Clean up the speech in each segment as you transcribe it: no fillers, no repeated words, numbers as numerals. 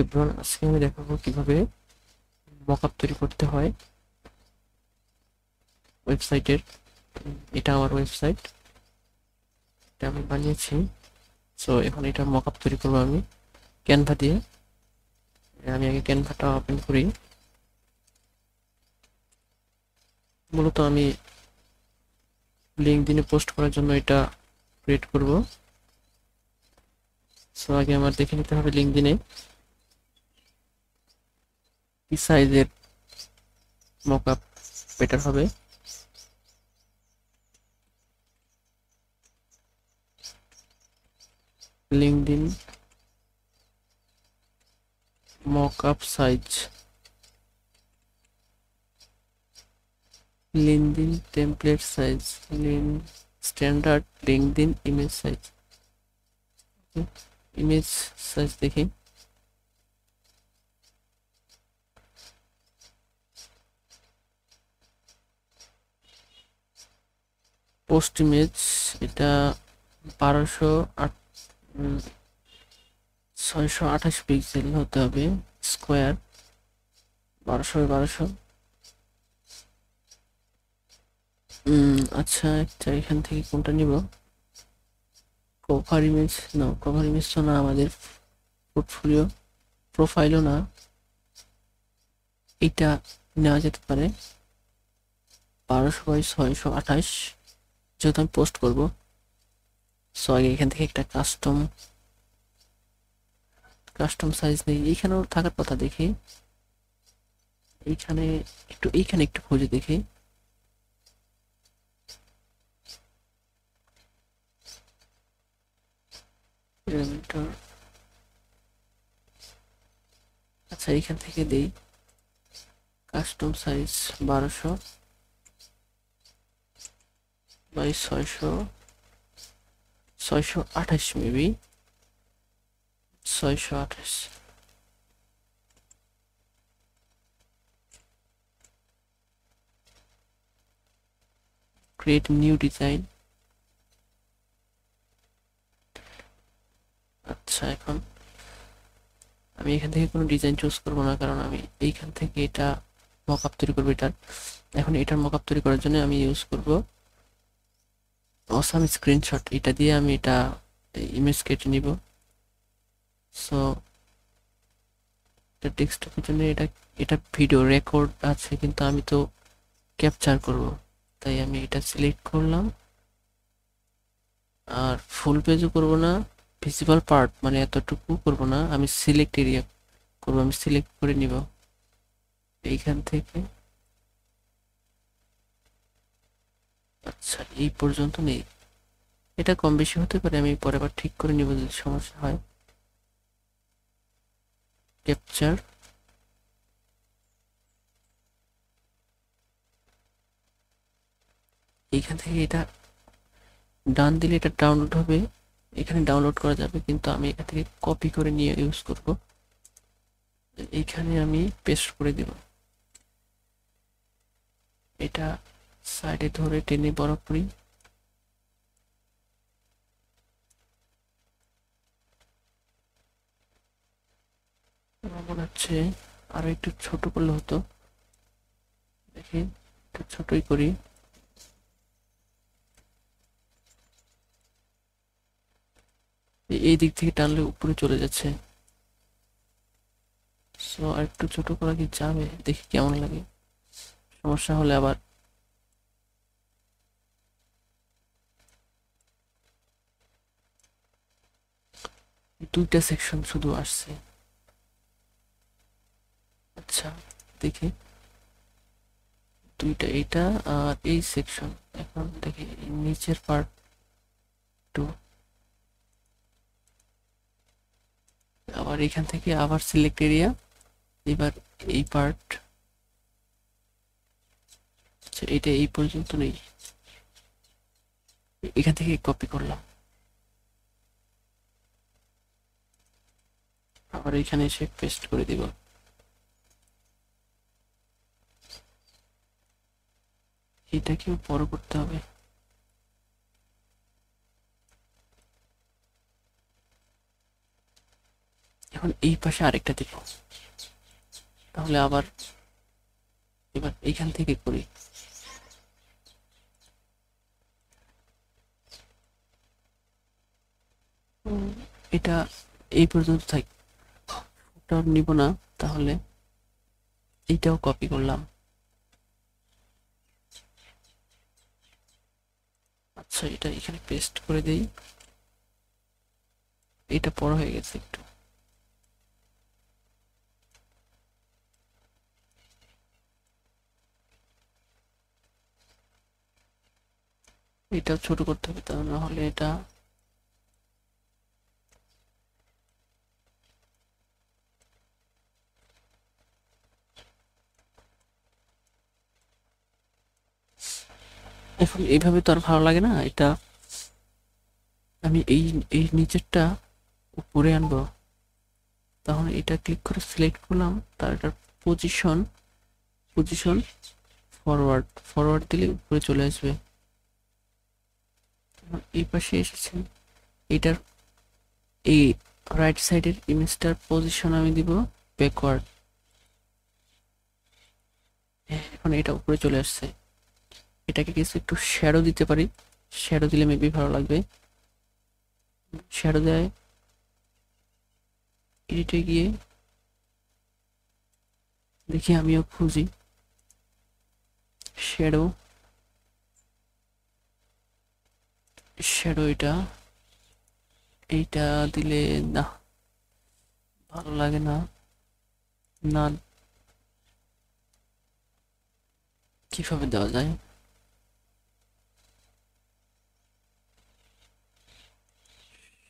Everyone, আজকে আমি দেখাবো কিভাবে মকআপ তৈরি করতে হয় ওয়েবসাইটের। এটা আমার ওয়েবসাইট, এটা আমি বানিয়েছি। সো এখন এটা মকআপ তৈরি করবো আমি ক্যানভা দিয়ে। আমি আগে ক্যানভাটা ওপেন করি। মূলত আমি লিঙ্কডইনে পোস্ট করার জন্য এটা ক্রিয়েট করব। সো আগে আমার দেখে নিতে হবে লিঙ্কডইনে কি সাইজের মকআপ বেটার হবে। LinkedIn mockup size, LinkedIn template size, standard LinkedIn image size. Image size দেখি। পোস্ট ইমেজ এটা 628 পিক্সেল হতে হবে, স্কোয়ার 1200 আচ্ছা, একটা এখান থেকে কোনটা নিব? কভার ইমেজ না, কভার ইমেজ তো না, আমাদের পোর্টফোলিও প্রোফাইলও না। এটা নেওয়া যেতে পারে 1200 × 628, যেহেতু আমি পোস্ট করব। সো আগে এখান থেকে একটা কাস্টম সাইজ নেই। এইখানেও থাকার কথা, দেখি এইখানে একটু খুঁজে দেখি। আচ্ছা, এইখান থেকে দেই custom size 1200 × 628, maybe 628। Create new design. আচ্ছা, এখন আমি এখান থেকে কোনো ডিজাইন চুজ করবো না, কারণ আমি এইখান থেকে এটা মকআপ তৈরি করবো। এখন এটার মকআপ তৈরি করার জন্য আমি ইউজ করব অসাম স্ক্রিনশট। এটা দিয়ে আমি এটা ইমেজ কেটে নিব। সো এটা ডেস্কটপের জন্য এটা ভিডিও রেকর্ড আছে, কিন্তু আমি তো ক্যাপচার করব, তাই আমি এটা সিলেক্ট করলাম। আর ফুল পেজও করব না, ভিজিবল পার্ট মানে এতটুকু করব না, আমি সিলেক্ট এরিয়া করব। আমি সিলেক্ট করে নিব এইখান থেকে। আচ্ছা, এই পর্যন্ত নেই, এটা কম বেশি হতে পারে, আমি পরে আবার ঠিক করে নিব যদি সমস্যা হয়। ক্যাপচার, এইখান থেকে এটা ডান দিলে এটা ডাউনলোড হবে, এখানে ডাউনলোড করা যাবে, কিন্তু আমি এখান থেকে কপি করে নিয়ে ইউজ করব। এইখানে আমি পেস্ট করে দিব। এটা সাইডে ধরে টেনে বরাবরই আমার মনে হচ্ছে আরো একটু ছোট করলে হতো। দেখি, একটু ছোটই করি। এই দিক থেকে টানলে উপরে চলে যাচ্ছে। সো আর একটু ছোট করা কি যাবে? দেখি কেমন লাগে। সমস্যা হলে আবার দুইটা সেকশন শুধু আসছে। আচ্ছা, দেখি দুইটা, এটা আর এই সেকশন। এখন দেখি নিচের পার্ট টু, আবার এখান থেকে আবার সিলেক্ট এরিয়া। এবার এই পার্ট, আচ্ছা এটা এই পর্যন্ত নেই, এখান থেকে কপি করলাম, আবার এখানে এসে পেস্ট করে দিব। এটাকেও বড় করতে হবে। এখন এই পাশে আরেকটা দিব, তাহলে আবার এবার এইখান থেকে করি। এটা এই পর্যন্ত থাক, ওটা নিব না, তাহলে এইটাও কপি করলাম। আচ্ছা, এটা এখানে পেস্ট করে দেই। এটা বড় হয়ে গেছে একটু, এটা ছোট করতে হবে, তা না হলে এটা এখন এইভাবে তো আর ভালো লাগে না। এটা আমি এই এই নিচেরটা উপরে আনবো, তখন এটা ক্লিক করে সিলেক্ট করলাম, তার এটার পজিশন পজিশন ফরওয়ার্ড ফরওয়ার্ড দিলে উপরে চলে আসবে। এই পাশে এসেছে, এটার এই রাইট সাইডের ইমেজটার পজিশন আমি দিব ব্যাকওয়ার্ড। এখন এটা উপরে চলে আসছে। এটাকে কিছু একটু শ্যাডো দিতে পারি, শ্যাডো দিলে মেবি ভালো লাগবে। শ্যাডো দেয়, এডিটে গিয়ে দেখি, আমিও খুঁজি শ্যাডো। শ্যাডো এইটা দিলে না, ভালো লাগে না। না, কিভাবে দেওয়া যায়?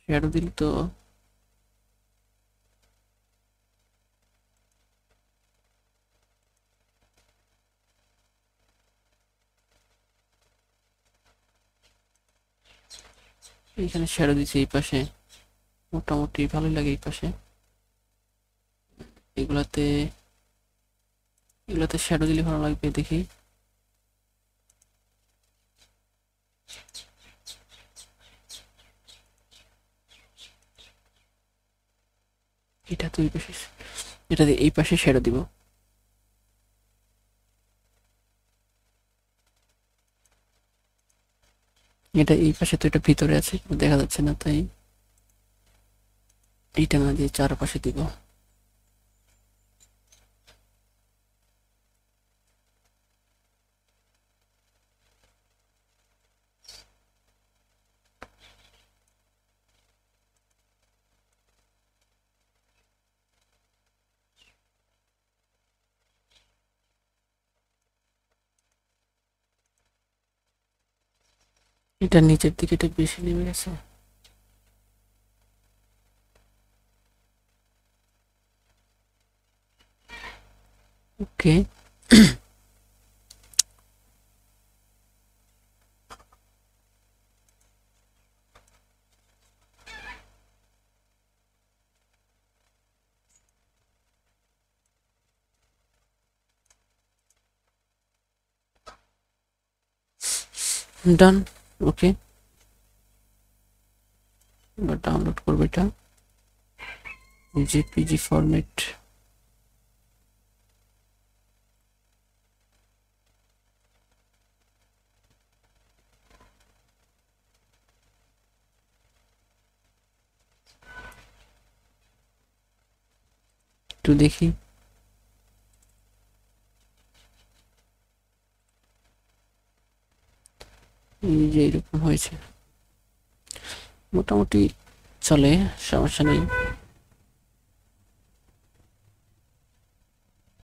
শ্যাডো দিলে তো এইখানে শ্যাডো দিচ্ছে এই পাশে, মোটামুটি ভালোই লাগে এই পাশে। এগুলাতে এগুলাতে শ্যাডো দিলে ভালো লাগবে, দেখি। এটা তো এই পাশে, এটা দিয়ে এই পাশে শ্যাডো দিব। এটা এই পাশে, তো এটা ভিতরে আছে, দেখা যাচ্ছে না, তাই এইটা না দিয়ে চারপাশে দিব। এটা নিচের দিকে এটা বেশি নেমে গেছে। ওকে, ডান। ওকে, এবার ডাউনলোড করবো এটা, জেপিজি ফরম্যাট। একটু দেখি, এই যে এরকম হয়েছে, মোটামুটি চলে, সমস্যা নেই।